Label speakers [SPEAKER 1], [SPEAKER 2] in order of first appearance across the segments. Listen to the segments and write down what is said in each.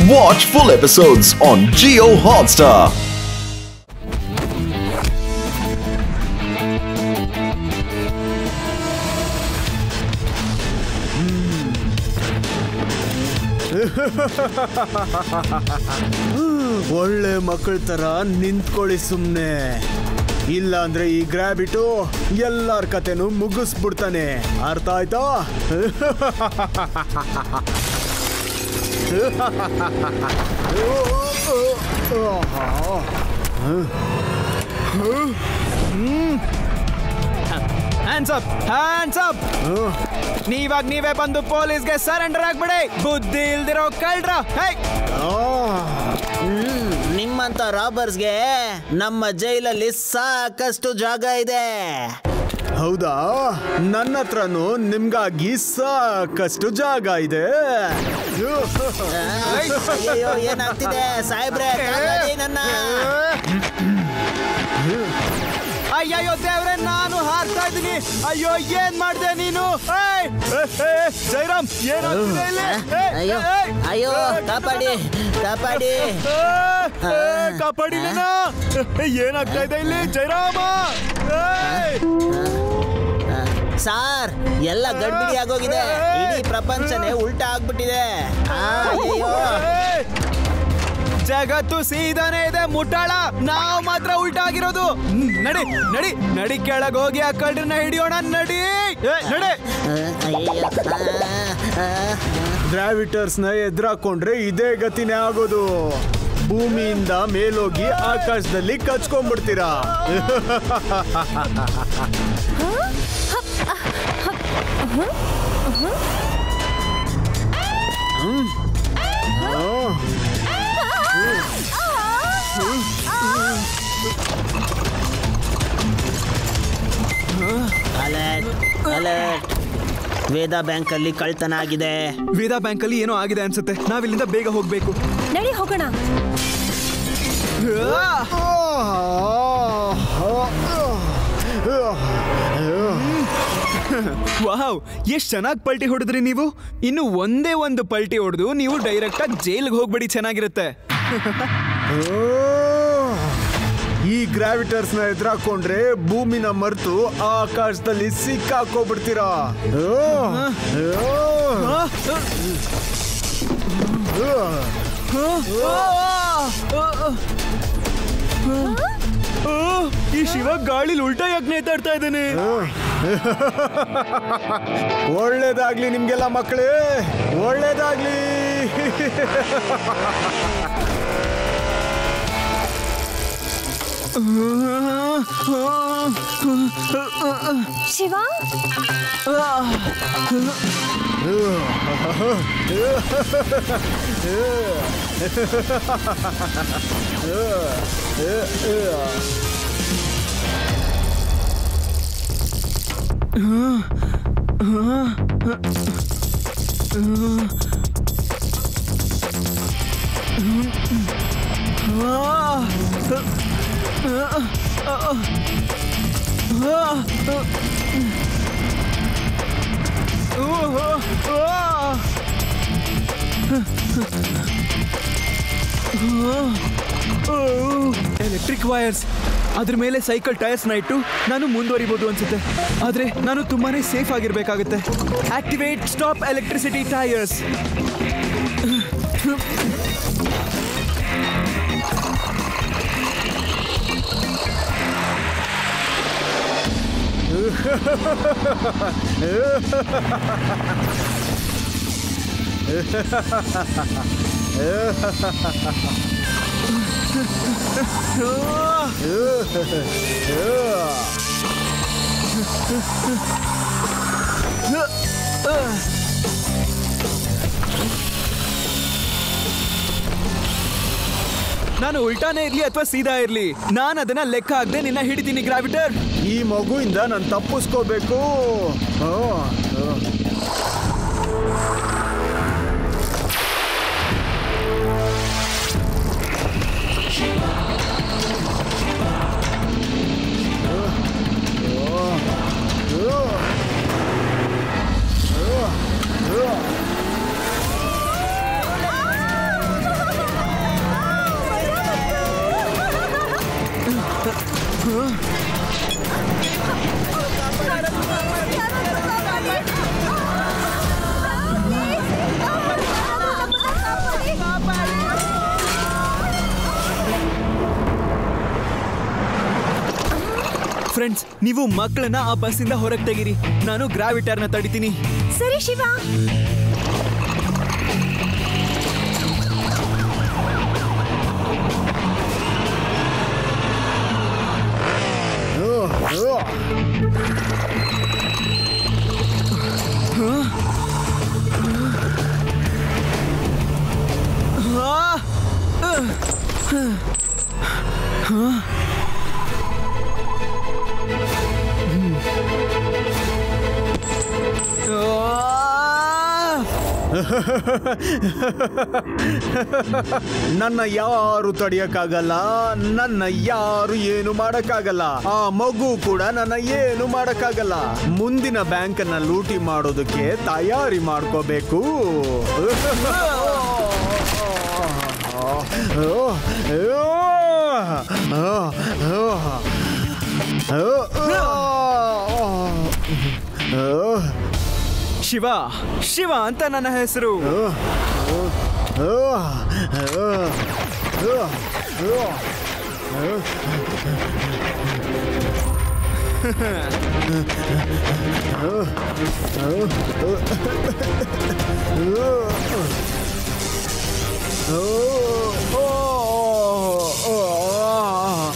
[SPEAKER 1] Watch full episodes on Jio Hotstar.
[SPEAKER 2] ಒಳ್ಳೆ ಮಕ್ಕಳ ತರ ನಿಂತ್ಕೊಳ್ಳಿ ಸುಮ್ನೆ, ಇಲ್ಲ ಅಂದ್ರೆ ಈ ಗ್ರಾಬಿಟು ಎಲ್ಲಾರ ಕತೆನೂ ಮುಗಿಸ್ಬಿಡ್ತಾನೆ. ಅರ್ಥ ಆಯ್ತಾ?
[SPEAKER 3] Hands up, hands up. ನೀವಾಗ ನೀವೇ ಬಂದು ಪೊಲೀಸ್ಗೆ ಸರೆಂಡರ್ ಆಗ್ಬಿಡಿ, ಬುದ್ಧಿ ಇಲ್ದಿರೋ ಕಳ್ರ.
[SPEAKER 4] ನಿಮ್ಮಂತ ರಾಬರ್ಸ್ಗೆ ನಮ್ಮ ಜೈಲಲ್ಲಿ ಸಾಕಷ್ಟು ಜಾಗ ಇದೆ.
[SPEAKER 2] ಹೌದಾ? ನನ್ನ ಹತ್ರನೂ ನಿಮ್ಗಾಗಿ ಸಾಕಷ್ಟು ಜಾಗ ಇದೆ.
[SPEAKER 4] ಅಯ್ಯೋ, ಏನಾಗ್ತಿದೆ ಸಾಹೇಬ್ರೆ? ನನ್ನ
[SPEAKER 3] ಅಯ್ಯಯ್ಯೋ ದೇವ್ರೆ, ನಾನು ಹಾರ್ತಾ ಇದ್ದೀನಿ. ಅಯ್ಯೋ, ಏನ್ ಮಾಡ್ದೆ ನೀನು? ಜೈರಾಮ್, ಏನಾಗ್ತಿದೆ ಇಲ್ಲಿ?
[SPEAKER 4] ಅಯ್ಯೋ ಅಯ್ಯೋ, ಕಾಪಾಡಿ ಕಾಪಾಡಿ
[SPEAKER 3] ಕಾಪಾಡಿ. ಏನಾಗ್ತಾ ಇದೆ ಇಲ್ಲಿ ಜೈರಾಮ?
[SPEAKER 4] ಸಾರ್, ಎಲ್ಲ ಗಡ್ಬಿಡಿ ಆಗೋಗಿದೆ. ಇಡೀ ಪ್ರಪಂಚನೇ ಉಲ್ಟಾ ಆಗ್ಬಿಟ್ಟಿದೆ. ಅಯ್ಯೋ,
[SPEAKER 3] ಜಗತ್ತು ಸೀದಾನೇ ಇದೆ ಮುಟ್ಟಾಳ, ನಾವು ಮಾತ್ರ ಉಲ್ಟಾ ಆಗಿರೋದು. ನಡಿ ನಡಿ ನಡಿ, ಕೆಳಗೆ ಹೋಗಿ ಆ ಕಳ್ಳರನ್ನ ಹಿಡಿಯೋಣ. ನಡಿ ನಡಿ.
[SPEAKER 2] ಗ್ರಾವಿಟರ್ಸ್ನ ಎದುರಾಕೊಂಡ್ರೆ ಇದೇ ಗತಿನೇ ಆಗೋದು. ಭೂಮಿಯಿಂದ ಮೇಲೋಗಿ ಆಕಾಶದಲ್ಲಿ ಕಚ್ಕೊಂಡ್ಬಿಡ್ತೀರಾ.
[SPEAKER 4] ಅಲರ್ಟ್, ವೇದಾ ಬ್ಯಾಂಕ್ ಅಲ್ಲಿ ಕಳ್ತನ ಆಗಿದೆ.
[SPEAKER 3] ವೇದಾ ಬ್ಯಾಂಕ್ ಅಲ್ಲಿ ಏನೋ ಆಗಿದೆ ಅನ್ಸುತ್ತೆ. ನಾವಿಲ್ಲಿಂದ ಬೇಗ ಹೋಗ್ಬೇಕು.
[SPEAKER 5] ನಡಿ ಹೋಗೋಣ.
[SPEAKER 3] ವಾವ್, ಎಷ್ಟ್ ಚೆನ್ನಾಗಿ ಪಲ್ಟಿ ಹೊಡೆದ್ರಿ ನೀವು. ಇನ್ನು ಒಂದೇ ಒಂದು ಪಲ್ಟಿ ಹೊಡೆದು ನೀವು ಡೈರೆಕ್ಟ್ ಆಗಿ ಜೈಲ್ಗೆ ಹೋಗ್ಬೇಡಿ, ಚೆನ್ನಾಗಿರುತ್ತೆ.
[SPEAKER 2] ಈ ಗ್ರಾವಿಟರ್ಸ್ ನ ಎದುರಾಕೊಂಡ್ರೆ ಭೂಮಿನ ಮರೆತು ಆಕಾಶದಲ್ಲಿ ಸಿಕ್ಕಾಕೋಬಿಡ್ತೀರಾ.
[SPEAKER 3] ಈ ಶಿವ ಗಾಳಿಲಿ ಉಲ್ಟಾ ಯಾಕೆ ನೇತಾಡ್ತಾ ಇದ್ದಾನೆ?
[SPEAKER 2] ಒಳ್ಳೇದಾಗ್ಲಿ ನಿಮ್ಗೆಲ್ಲ ಮಕ್ಕಳೇ, ಒಳ್ಳೇದಾಗ್ಲಿ.
[SPEAKER 5] ಶಿವ,
[SPEAKER 3] ಎಲೆಕ್ಟ್ರಿಕ್ ವೈರ್ಸ್, ಅದ್ರ ಮೇಲೆ ಸೈಕಲ್ ಟೈರ್ಸ್ ನ ಇಟ್ಟು ನಾನು ಮುಂದುವರಿಬಹುದು ಅನ್ಸುತ್ತೆ. ಆದ್ರೆ ನಾನು ತುಂಬಾನೇ ಸೇಫ್ ಆಗಿರ್ಬೇಕಾಗುತ್ತೆ. Activate stop electricity tyres. ನಾನು ಉಲ್ಟಾನೇ ಇರ್ಲಿ ಅಥವಾ ಸೀದಾ ಇರ್ಲಿ, ನಾನು ಅದನ್ನ ಲೆಕ್ಕ ಹಾಕದೆ ನಿನ್ನ ಹಿಡಿತೀನಿ ಗ್ರಾವಿಟರ್.
[SPEAKER 2] ಈ ಮಗುವಿಂದ ನಾನು ತಪ್ಪಿಸ್ಕೋಬೇಕು.
[SPEAKER 3] ಫ್ರೆಂಡ್ಸ್, ನೀವು ಮಕ್ಕಳನ್ನ ಆ ಬಸ್ಸಿಂದ ಹೊರಗೆ ತೆಗೀರಿ. ನಾನು ಗ್ರಾವಿಟಾರ್ನ ತಡಿತೀನಿ.
[SPEAKER 5] ಸರಿ ಶಿವ.
[SPEAKER 2] ನನ್ನ ಯಾರು ತಡಿಯಕ್ಕಾಗಲ್ಲ, ನನ್ನ ಯಾರು ಏನು ಮಾಡಕ್ಕಾಗಲ್ಲ. ಆ ಮಗು ಕೂಡ ನನ್ನ ಏನು ಮಾಡಕ್ಕಾಗಲ್ಲ. ಮುಂದಿನ ಬ್ಯಾಂಕ್ ಅನ್ನ ಲೂಟಿ ಮಾಡೋದಕ್ಕೆ ತಯಾರಿ ಮಾಡ್ಕೋಬೇಕು.
[SPEAKER 3] ಶಿವ, ಶಿವ ಅಂತ ನನ್ನ ಹೆಸರು.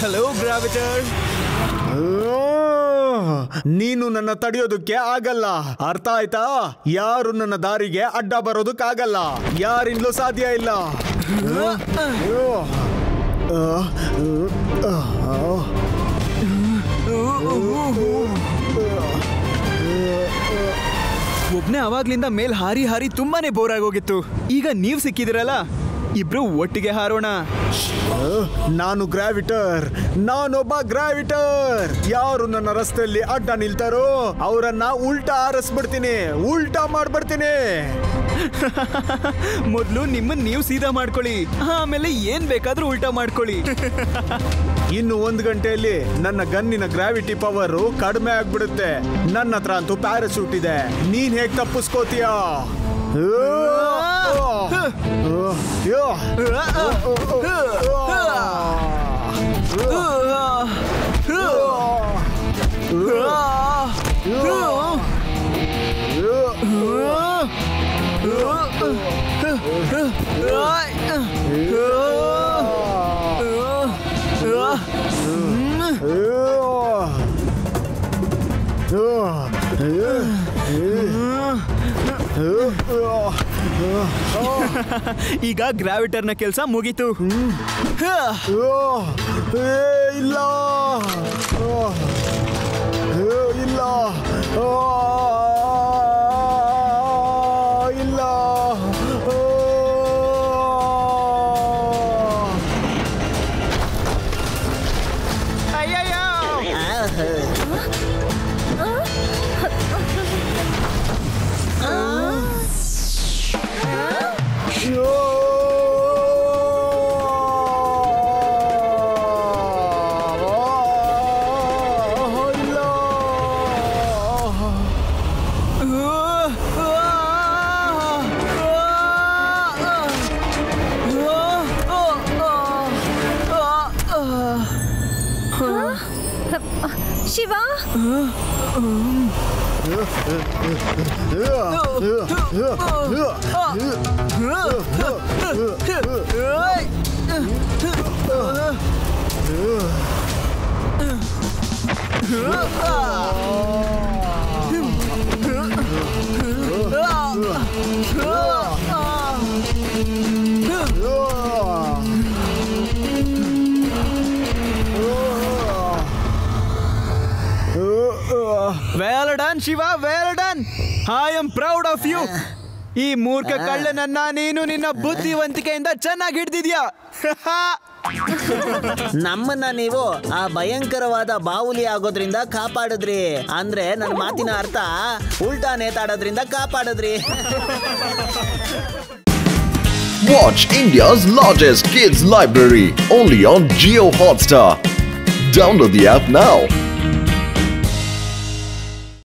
[SPEAKER 3] ಹಲೋ ಗ್ರಾವಿಟರ್.
[SPEAKER 2] ನೀನು ನನ್ನ ತಡೆಯೋದಕ್ಕೆ ಆಗಲ್ಲ, ಅರ್ಥ ಆಯ್ತಾ? ಯಾರು ನನ್ನ ದಾರಿಗೆ ಅಡ್ಡ ಬರೋದಕ್ಕಾಗಲ್ಲ, ಯಾರಿಂದಲೂ ಸಾಧ್ಯ ಇಲ್ಲ.
[SPEAKER 3] ಒಬ್ನೇ ಅವಾಗ್ಲಿಂದ ಮೇಲ್ ಹಾರಿ ಹಾರಿ ತುಂಬಾನೇ ಬೋರ್ ಆಗೋಗಿತ್ತು. ಈಗ ನೀವ್ ಸಿಕ್ಕಿದಿರಲ್ಲ, ಇಬ್ರು ಒಟ್ಟಿಗೆ ಹಾರೋಣ.
[SPEAKER 2] ನಾನು ಗ್ರಾವಿಟರ್, ನಾನೊಬ್ಬ ಗ್ರಾವಿಟರ್. ಯಾರು ನನ್ನ ರಸ್ತೆಯಲ್ಲಿ ಅಡ್ಡ ನಿಲ್ತಾರೋ ಅವರನ್ನ ಉಲ್ಟಾ ಹಾರಿಸ್ಬಿಡ್ತೀನಿ, ಉಲ್ಟಾ ಮಾಡ್ಬಿಡ್ತೀನಿ.
[SPEAKER 3] ಮೊದ್ಲು ನಿಮ್ಮನ್ನ ನೀವು ಸೀದಾ ಮಾಡ್ಕೊಳ್ಳಿ, ಆಮೇಲೆ ಏನ್ ಬೇಕಾದ್ರೂ ಉಲ್ಟಾ ಮಾಡ್ಕೊಳ್ಳಿ.
[SPEAKER 2] ಇನ್ನು 1 ಗಂಟೆಯಲ್ಲಿ ನನ್ನ ಗನ್ನಿನ ಗ್ರಾವಿಟಿ ಪವರ್ ಕಡಿಮೆ ಆಗ್ಬಿಡುತ್ತೆ. ನನ್ನ ಹತ್ರ ಅಂತೂ ಪ್ಯಾರಾಶೂಟ್ ಇದೆ, ನೀನ್ ಹೇಗ್ ತಪ್ಪಿಸ್ಕೋತೀಯಾ?
[SPEAKER 3] ಈಗ ಗ್ರಾವಿಟರ್ನ ಕೆಲಸ ಮುಗೀತು.
[SPEAKER 2] ಇಲ್ಲ ಇಲ್ಲ ಇಲ್ಲ.
[SPEAKER 5] Shiva,
[SPEAKER 3] well done Shiva, well done. I am proud of you. ಈ ಮೂರ್ಖ ಕಳ್ಳನನ್ನ ನೀನು ನಿನ್ನ ಬುದ್ಧಿವಂತಿಕೆಯಿಂದ ಚೆನ್ನಾಗಿ ಹಿಡ್ದಿದ್ಯಾ.
[SPEAKER 4] ನಮ್ಮನ್ನ ನೀವು ಆ ಭಯಂಕರವಾದ ಬಾವುಲಿ ಆಗೋದ್ರಿಂದ ಕಾಪಾಡಿದ್ರಿ. ಅಂದ್ರೆ ನನ್ನ ಮಾತಿನ ಅರ್ಥ ಉಲ್ಟಾ ನೇತಾಡೋದ್ರಿಂದ ಕಾಪಾಡಿದ್ರಿ.
[SPEAKER 1] Watch India's largest kids library only on Jio Hotstar. Download the app now.